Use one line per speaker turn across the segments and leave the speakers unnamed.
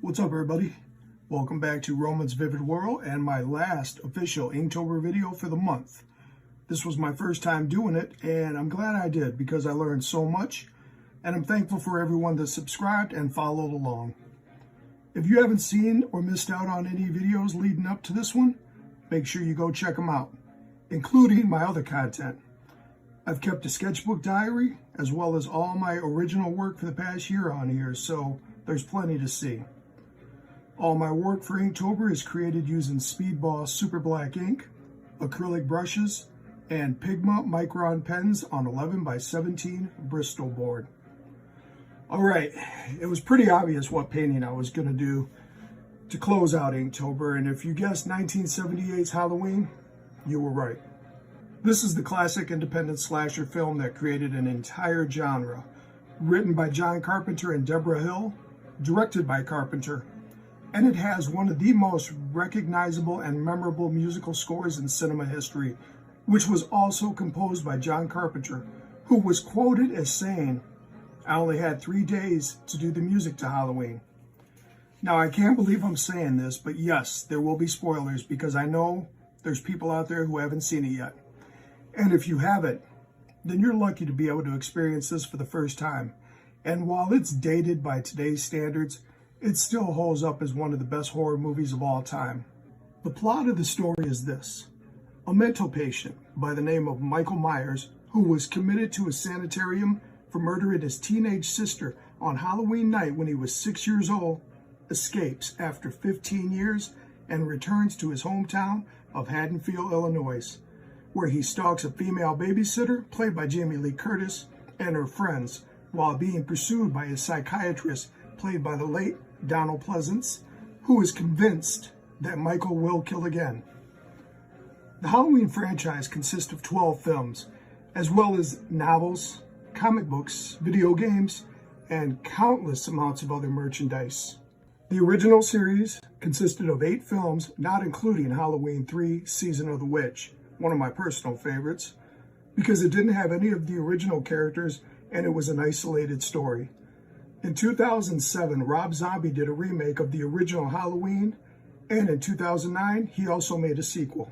What's up, everybody? Welcome back to Roman's Vivid World and my last official Inktober video for the month. This was my first time doing it, and I'm glad I did because I learned so much, and I'm thankful for everyone that subscribed and followed along. If you haven't seen or missed out on any videos leading up to this one, make sure you go check them out, including my other content. I've kept a sketchbook diary as well as all my original work for the past year on here, so there's plenty to see. All my work for Inktober is created using Speedpaint Super Black ink, acrylic brushes, and Pigma Micron pens on 11x17 Bristol board. Alright, it was pretty obvious what painting I was going to do to close out Inktober, and if you guessed 1978's Halloween, you were right. This is the classic independent slasher film that created an entire genre, written by John Carpenter and Deborah Hill, directed by Carpenter, and it has one of the most recognizable and memorable musical scores in cinema history, which was also composed by John Carpenter, who was quoted as saying, "I only had 3 days to do the music to Halloween." Now, I can't believe I'm saying this, but yes, there will be spoilers because I know there's people out there who haven't seen it yet. And if you haven't, then you're lucky to be able to experience this for the first time. And while it's dated by today's standards, it still holds up as one of the best horror movies of all time. The plot of the story is this. A mental patient by the name of Michael Myers, who was committed to a sanitarium for murdering his teenage sister on Halloween night when he was 6 years old, escapes after 15 years and returns to his hometown of Haddonfield, Illinois, where he stalks a female babysitter, played by Jamie Lee Curtis, and her friends, while being pursued by a psychiatrist, played by the late Donald Pleasance, who is convinced that Michael will kill again. The Halloween franchise consists of 12 films, as well as novels, comic books, video games, and countless amounts of other merchandise. The original series consisted of 8 films, not including Halloween 3: Season of the Witch, one of my personal favorites, because it didn't have any of the original characters and it was an isolated story. In 2007, Rob Zombie did a remake of the original Halloween, and in 2009, he also made a sequel.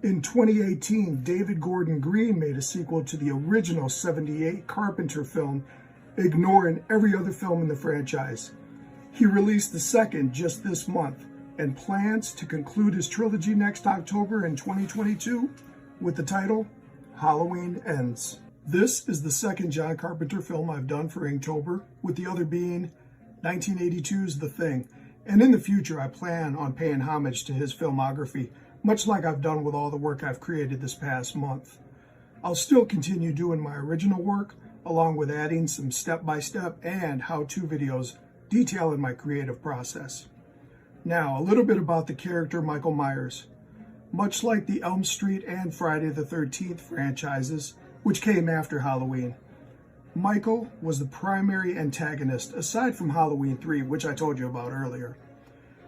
In 2018, David Gordon Green made a sequel to the original '78 Carpenter film, ignoring every other film in the franchise. He released the second just this month, and plans to conclude his trilogy next October in 2022 with the title, Halloween Ends. This is the second John Carpenter film I've done for Inktober, with the other being 1982's The Thing. And in the future, I plan on paying homage to his filmography, much like I've done with all the work I've created this past month. I'll still continue doing my original work, along with adding some step-by-step and how-to videos detailing my creative process. Now, a little bit about the character Michael Myers. Much like the Elm Street and Friday the 13th franchises, which came after Halloween, Michael was the primary antagonist, aside from Halloween 3, which I told you about earlier.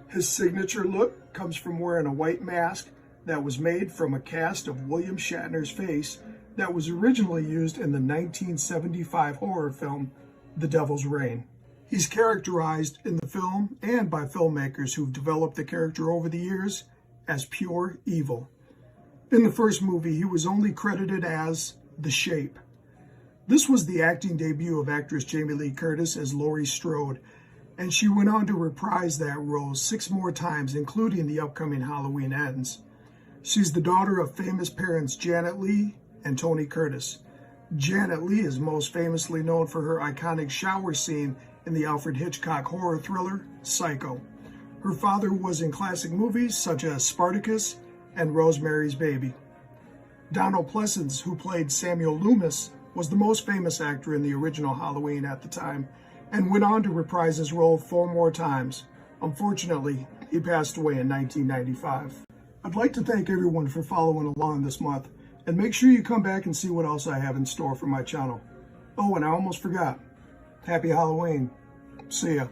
His signature look comes from wearing a white mask that was made from a cast of William Shatner's face that was originally used in the 1975 horror film, The Devil's Reign. He's characterized in the film and by filmmakers who've developed the character over the years as pure evil. In the first movie, he was only credited as The Shape. This was the acting debut of actress Jamie Lee Curtis as Laurie Strode, and she went on to reprise that role 6 more times, including the upcoming Halloween Ends. She's the daughter of famous parents Janet Leigh and Tony Curtis. Janet Leigh is most famously known for her iconic shower scene in the Alfred Hitchcock horror thriller, Psycho. Her father was in classic movies such as Spartacus and Rosemary's Baby. Donald Pleasance, who played Samuel Loomis, was the most famous actor in the original Halloween at the time, and went on to reprise his role 4 more times. Unfortunately, he passed away in 1995. I'd like to thank everyone for following along this month, and make sure you come back and see what else I have in store for my channel. Oh, and I almost forgot. Happy Halloween. See ya.